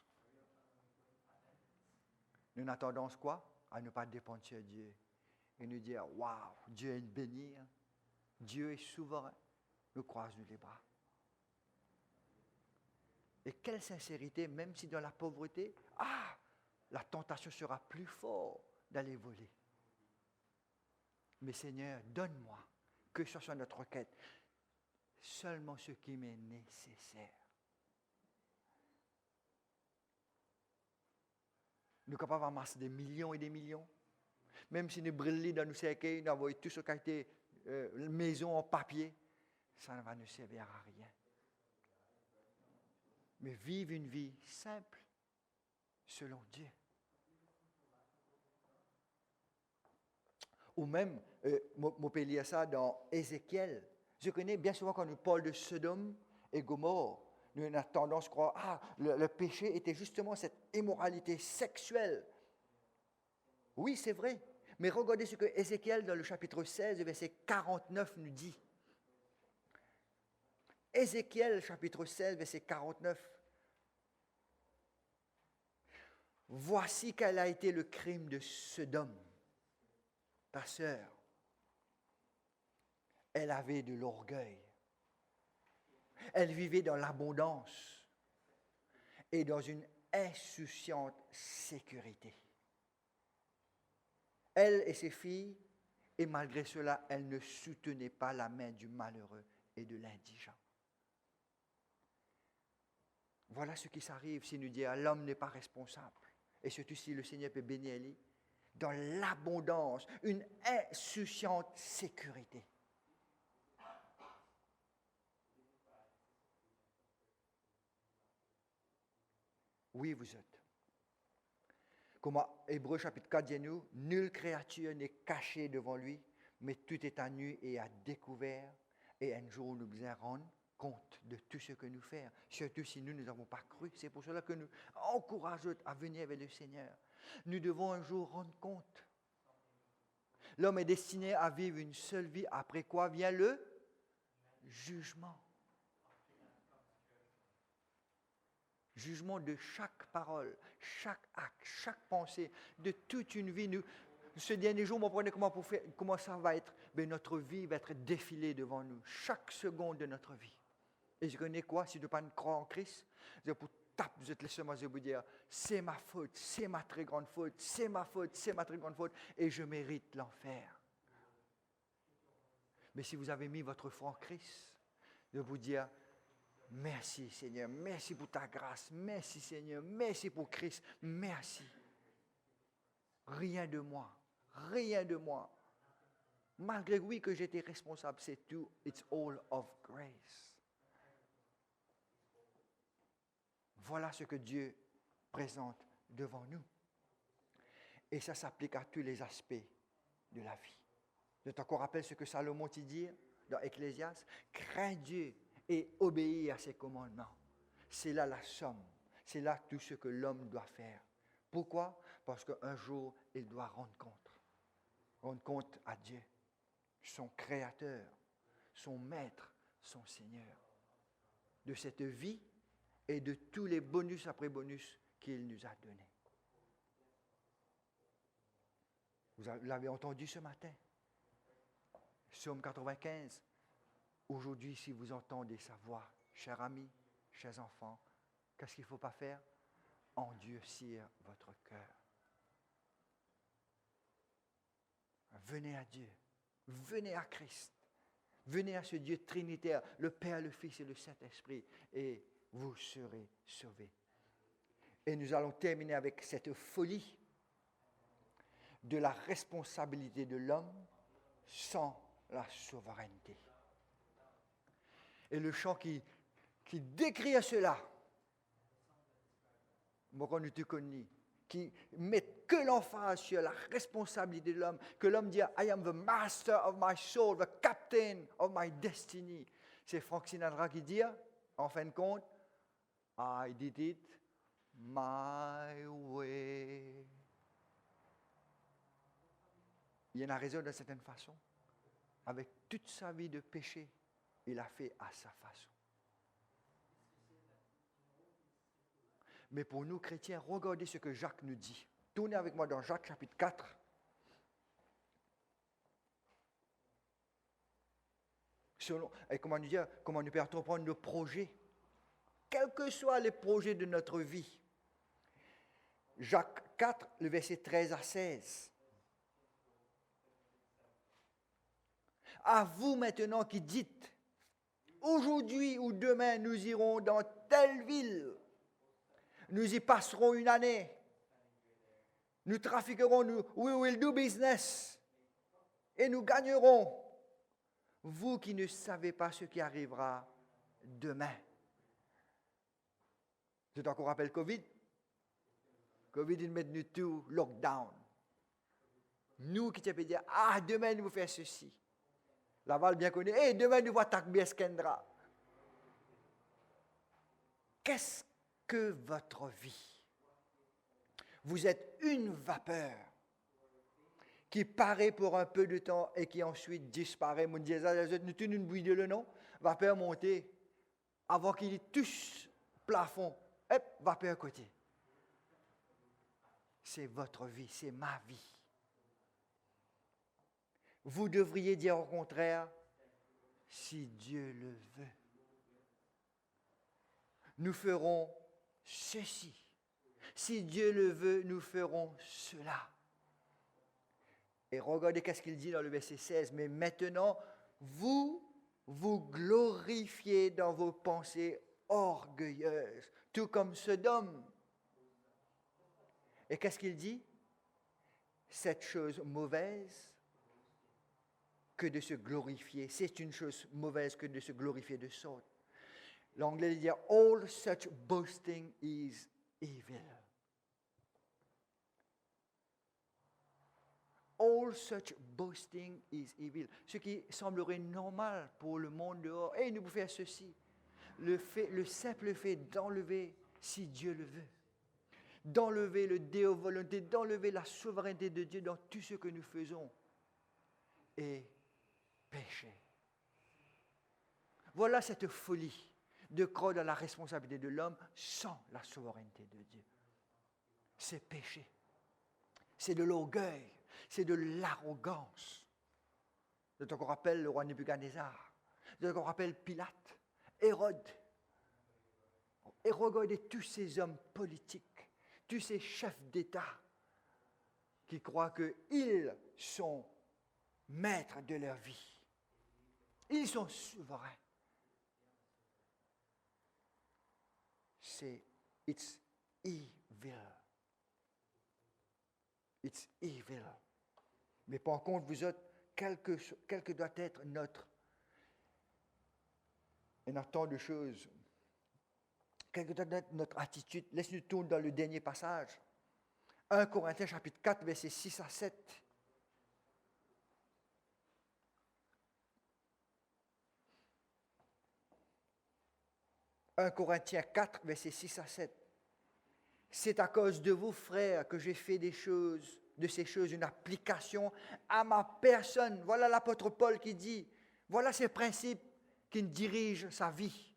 nous avons tendance quoi? À ne pas dépendre de Dieu. Et nous dire, waouh, Dieu est béni, Dieu est souverain. Nous croisons les bras. Et quelle sincérité, même si dans la pauvreté, la tentation sera plus forte d'aller voler. Mais Seigneur, donne-moi, que ce soit notre requête, seulement ce qui m'est nécessaire. Nous sommes capables d'amasser des millions et des millions. Même si nous brûlons dans nos cercueils, nous avons tout ce qui a été maison en papier, ça ne va nous servir à rien. Mais vivre une vie simple, selon Dieu. Ou même, on peut lire ça dans Ézéchiel. Je connais bien souvent quand nous parlons de Sodome et Gomorrhe, nous avons tendance à croire, le péché était justement cette immoralité sexuelle. Oui, c'est vrai. Mais regardez ce que Ézéchiel, dans le chapitre 16, verset 49, nous dit. Ézéchiel, chapitre 16, verset 49. Voici quel a été le crime de Sodome. Ta sœur, elle avait de l'orgueil. Elle vivait dans l'abondance et dans une insouciante sécurité. Elle et ses filles, et malgré cela, elle ne soutenait pas la main du malheureux et de l'indigent. Voilà ce qui s'arrive si nous disons l'homme n'est pas responsable. Et surtout si le Seigneur peut bénir Élie, dans l'abondance, une insouciante sécurité. Oui, vous êtes. Comme Hébreux chapitre 4 dit nous, nulle créature n'est cachée devant lui, mais tout est à nu et à découvert, et un jour nous devons rendre compte de tout ce que nous faisons, surtout si nous n'avons pas cru. C'est pour cela que nous encourageons à venir avec le Seigneur. Nous devons un jour rendre compte. L'homme est destiné à vivre une seule vie, après quoi vient le jugement. Jugement de chaque parole, chaque acte, chaque pensée, de toute une vie. Nous, ce dernier jour, vous comprenez comment ça va être? Mais notre vie va être défilée devant nous, chaque seconde de notre vie. Et je connais quoi? Si tu ne pas croire en Christ, je pour taper, je te laisse moi vous dire, c'est ma faute, c'est ma très grande faute, c'est ma faute, c'est ma très grande faute, et je mérite l'enfer. Mais si vous avez mis votre foi en Christ, de vous dire, merci Seigneur, merci pour ta grâce, merci Seigneur, merci pour Christ, merci. Rien de moi, rien de moi. Malgré oui que j'étais responsable, c'est tout, it's all of grace. Voilà ce que Dieu présente devant nous. Et ça s'applique à tous les aspects de la vie. Je t'encore rappelle ce que Salomon dit dans Ecclésiaste, crains Dieu et obéis à ses commandements. C'est là la somme, c'est là tout ce que l'homme doit faire. Pourquoi? Parce qu'un jour, il doit rendre compte à Dieu, son Créateur, son Maître, son Seigneur, de cette vie et de tous les bonus après bonus qu'il nous a donnés. Vous l'avez entendu ce matin. Psaume 95. Aujourd'hui, si vous entendez sa voix, chers amis, chers enfants, qu'est-ce qu'il ne faut pas faire? Endurcir votre cœur. Venez à Dieu. Venez à Christ. Venez à ce Dieu trinitaire, le Père, le Fils et le Saint-Esprit, et vous serez sauvés. Et nous allons terminer avec cette folie de la responsabilité de l'homme sans la souveraineté. Et le chant qui décrit cela, moi quand nous te connais, qui met que l'emphase sur la responsabilité de l'homme, que l'homme dit « I am the master of my soul, the captain of my destiny ». C'est Frank Sinatra qui dit, en fin de compte, « I did it my way ». Il y en a raison d'une certaine façon. Avec toute sa vie de péché, il a fait à sa façon. Mais pour nous chrétiens, regardez ce que Jacques nous dit. Tournez avec moi dans Jacques chapitre 4. Et comment nous pouvons entreprendre nos projets, quels que soient les projets de notre vie. Jacques 4, le verset 13 à 16. À vous maintenant qui dites, aujourd'hui ou demain nous irons dans telle ville, nous y passerons une année, nous trafiquerons, we will do business, et nous gagnerons. Vous qui ne savez pas ce qui arrivera demain. Tu t'en rappelles Covid? Covid, il met nous tout lockdown. Nous qui t'avons dit, demain nous faire ceci. Laval bien connu, demain nous voit Takbies Kendra. Qu'est-ce que votre vie? Vous êtes une vapeur qui paraît pour un peu de temps et qui ensuite disparaît. Mon Dieu, nous tenons une bouille de le nom, vapeur montée, avant qu'il touche plafond, vapeur à côté. C'est votre vie, c'est ma vie. Vous devriez dire au contraire, si Dieu le veut, nous ferons ceci. Si Dieu le veut, nous ferons cela. Et regardez qu'est-ce qu'il dit dans le verset 16. Mais maintenant, vous glorifiez dans vos pensées orgueilleuses, tout comme Sodome. Et qu'est-ce qu'il dit? Cette chose mauvaise que de se glorifier. C'est une chose mauvaise que de se glorifier de sorte. L'anglais dit « All such boasting is evil ». all such boasting is evil. Ce qui semblerait normal pour le monde dehors. Et nous pouvons faire ceci. Le simple fait d'enlever, si Dieu le veut, d'enlever le Deo volonté, d'enlever la souveraineté de Dieu dans tout ce que nous faisons, est péché. Voilà cette folie de croire dans la responsabilité de l'homme sans la souveraineté de Dieu. C'est péché. C'est de l'orgueil. C'est de l'arrogance. Je te rappelle le roi Nebuchadnezzar. Je te rappelle Pilate, Hérode. Et regardez tous ces hommes politiques, tous ces chefs d'État qui croient qu'ils sont maîtres de leur vie. Ils sont souverains. It's evil. It's evil. Mais par contre, vous êtes, quel que doit être notre temps de choses, quelle que doit être notre attitude, laisse-nous tourner dans le dernier passage. 1 Corinthiens chapitre 4, versets 6 à 7. « 1 Corinthiens 4, versets 6 à 7. C'est à cause de vous, frères, que j'ai fait de ces choses une application à ma personne. » Voilà l'apôtre Paul qui dit, voilà ces principes qui dirigent sa vie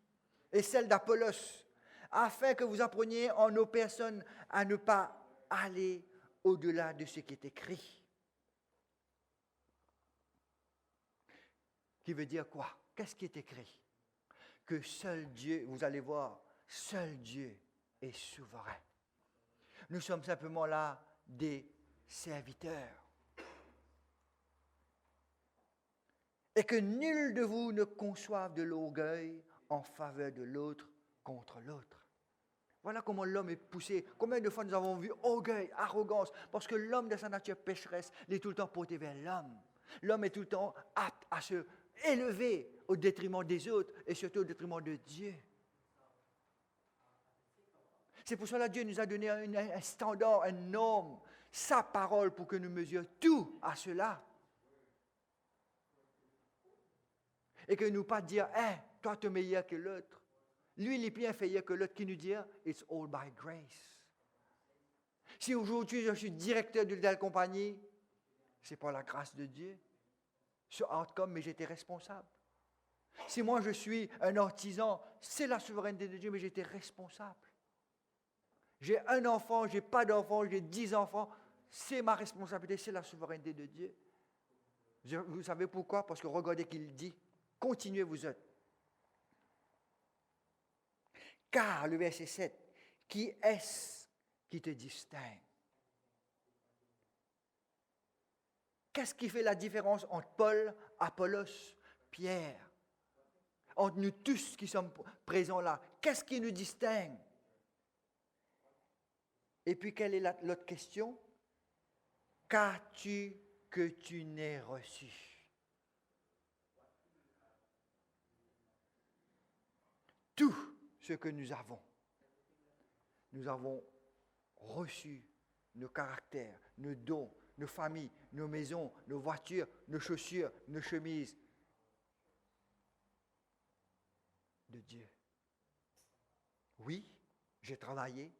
et celle d'Apollos, afin que vous appreniez en nos personnes à ne pas aller au-delà de ce qui est écrit. Qui veut dire quoi? Qu'est-ce qui est écrit? Que seul Dieu, vous allez voir, seul Dieu est souverain. Nous sommes simplement là des serviteurs. Et que nul de vous ne conçoive de l'orgueil en faveur de l'autre contre l'autre. Voilà comment l'homme est poussé. Combien de fois nous avons vu orgueil, arrogance, parce que l'homme de sa nature pécheresse, il est tout le temps porté vers l'homme. L'homme est tout le temps apte à se élever au détriment des autres et surtout au détriment de Dieu. C'est pour cela que Dieu nous a donné un standard, une norme, sa parole pour que nous mesurions tout à cela. Et que nous pas dire, toi tu es meilleur que l'autre. Lui, il est bien meilleur que l'autre qui nous dit, it's all by grace. Si aujourd'hui je suis directeur d'une telle compagnie, c'est par la grâce de Dieu. Ce outcome, mais j'étais responsable. Si moi je suis un artisan, c'est la souveraineté de Dieu, mais j'étais responsable. J'ai un enfant, j'ai pas d'enfant, j'ai 10 enfants, c'est ma responsabilité, c'est la souveraineté de Dieu. Vous savez pourquoi? Parce que regardez qu'il dit, continuez vous êtes. Car, le verset 7, qui est-ce qui te distingue? Qu'est-ce qui fait la différence entre Paul, Apollos, Pierre? Entre nous tous qui sommes présents là, qu'est-ce qui nous distingue? Et puis, quelle est l'autre question? Qu'as-tu que tu n'aies reçu? Tout ce que nous avons reçu nos caractères, nos dons, nos familles, nos maisons, nos voitures, nos chaussures, nos chemises de Dieu. Oui, j'ai travaillé,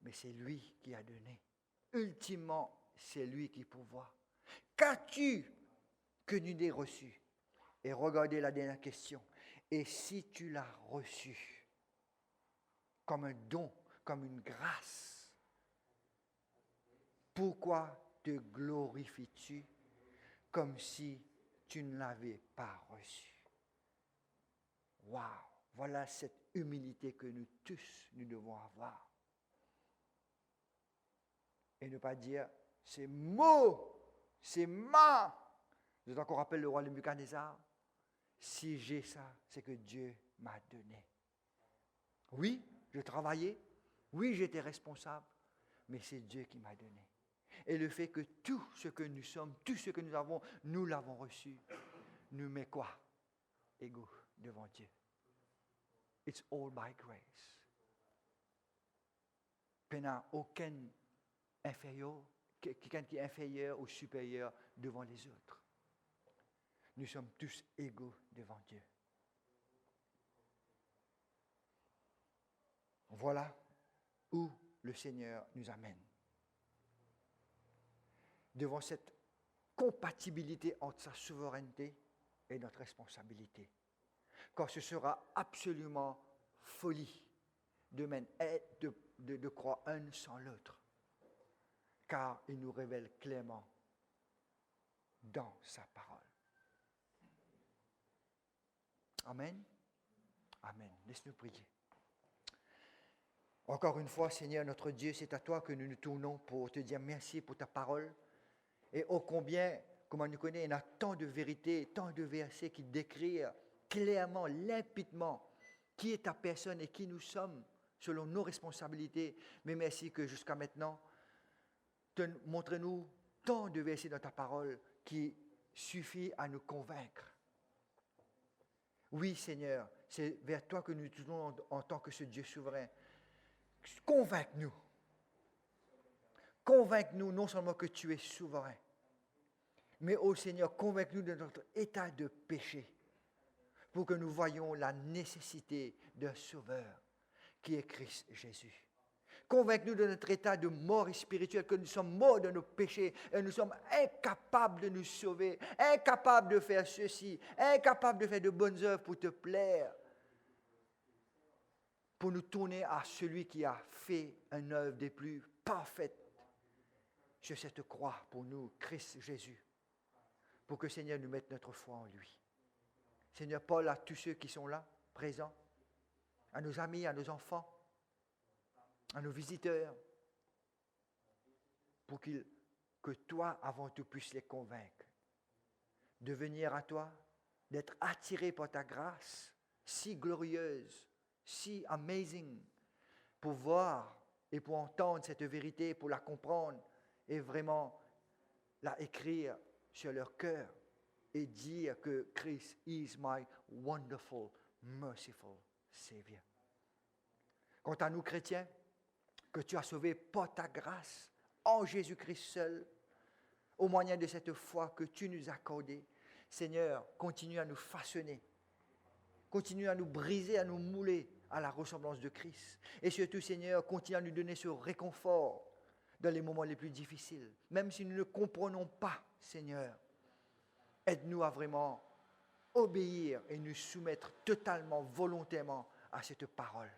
mais c'est lui qui a donné. Ultimement, c'est lui qui pourvoit. Qu'as-tu que tu n'aies reçu? Et regardez la dernière question. Et si tu l'as reçu comme un don, comme une grâce, pourquoi te glorifies-tu comme si tu ne l'avais pas reçu? Waouh! Voilà cette humilité que nous tous, nous devons avoir. Et ne pas dire, c'est c'est ma. Je encore rappelle le roi Nebuchadnezzar. Si j'ai ça, c'est que Dieu m'a donné. Oui, je travaillais. Oui, j'étais responsable. Mais c'est Dieu qui m'a donné. Et le fait que tout ce que nous sommes, tout ce que nous avons, nous l'avons reçu, nous met quoi? Égaux devant Dieu. It's all by grace. Il n'y a aucun inférieur, quelqu'un qui est inférieur ou supérieur devant les autres. Nous sommes tous égaux devant Dieu. Voilà où le Seigneur nous amène. Devant cette compatibilité entre sa souveraineté et notre responsabilité. Car ce sera absolument folie de croire un sans l'autre. Car il nous révèle clairement dans sa parole. Amen. Amen. Laisse-nous prier. Encore une fois, Seigneur notre Dieu, c'est à toi que nous nous tournons pour te dire merci pour ta parole. Et ô combien, comme on nous connaît, il y a tant de vérités, tant de versets qui décrivent clairement, limpidement, qui est ta personne et qui nous sommes, selon nos responsabilités. Mais merci que jusqu'à maintenant, montre-nous tant de versets dans ta parole qui suffit à nous convaincre. Oui, Seigneur, c'est vers toi que nous nous tournons en tant que ce Dieu souverain. Convainc-nous. Convainc-nous non seulement que tu es souverain, mais ô Seigneur, convainc-nous de notre état de péché pour que nous voyions la nécessité d'un sauveur qui est Christ Jésus. Convainc-nous de notre état de mort spirituelle, que nous sommes morts de nos péchés et nous sommes incapables de nous sauver, incapables de faire ceci, incapables de faire de bonnes œuvres pour te plaire, pour nous tourner à celui qui a fait une œuvre des plus parfaites sur cette croix pour nous, Christ Jésus, pour que Seigneur nous mette notre foi en lui. Seigneur, parle à tous ceux qui sont là, présents, à nos amis, à nos enfants, à nos visiteurs, pour que toi, avant tout, puisses les convaincre de venir à toi, d'être attirés par ta grâce si glorieuse, si amazing, pour voir et pour entendre cette vérité, pour la comprendre et vraiment la écrire sur leur cœur et dire que Christ is my wonderful, merciful Savior. Quant à nous chrétiens, que tu as sauvés par ta grâce, en Jésus-Christ seul, au moyen de cette foi que tu nous as accordée. Seigneur, continue à nous façonner, continue à nous briser, à nous mouler à la ressemblance de Christ. Et surtout, Seigneur, continue à nous donner ce réconfort dans les moments les plus difficiles. Même si nous ne comprenons pas, Seigneur, aide-nous à vraiment obéir et nous soumettre totalement, volontairement à cette parole.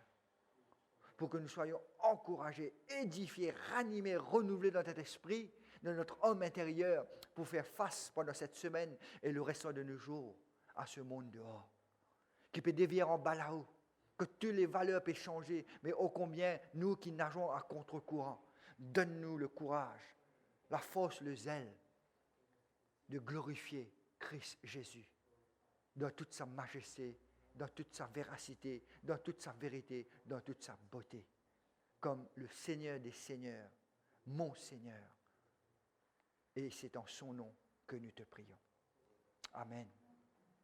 Pour que nous soyons encouragés, édifiés, ranimés, renouvelés dans notre esprit, dans notre homme intérieur, pour faire face pendant cette semaine et le restant de nos jours à ce monde dehors, qui peut dévier en balao, que toutes les valeurs peuvent changer, mais ô combien nous qui nageons à contre-courant, donne-nous le courage, la force, le zèle de glorifier Christ Jésus dans toute sa majesté, dans toute sa véracité, dans toute sa vérité, dans toute sa beauté, comme le Seigneur des Seigneurs, mon Seigneur. Et c'est en son nom que nous te prions. Amen.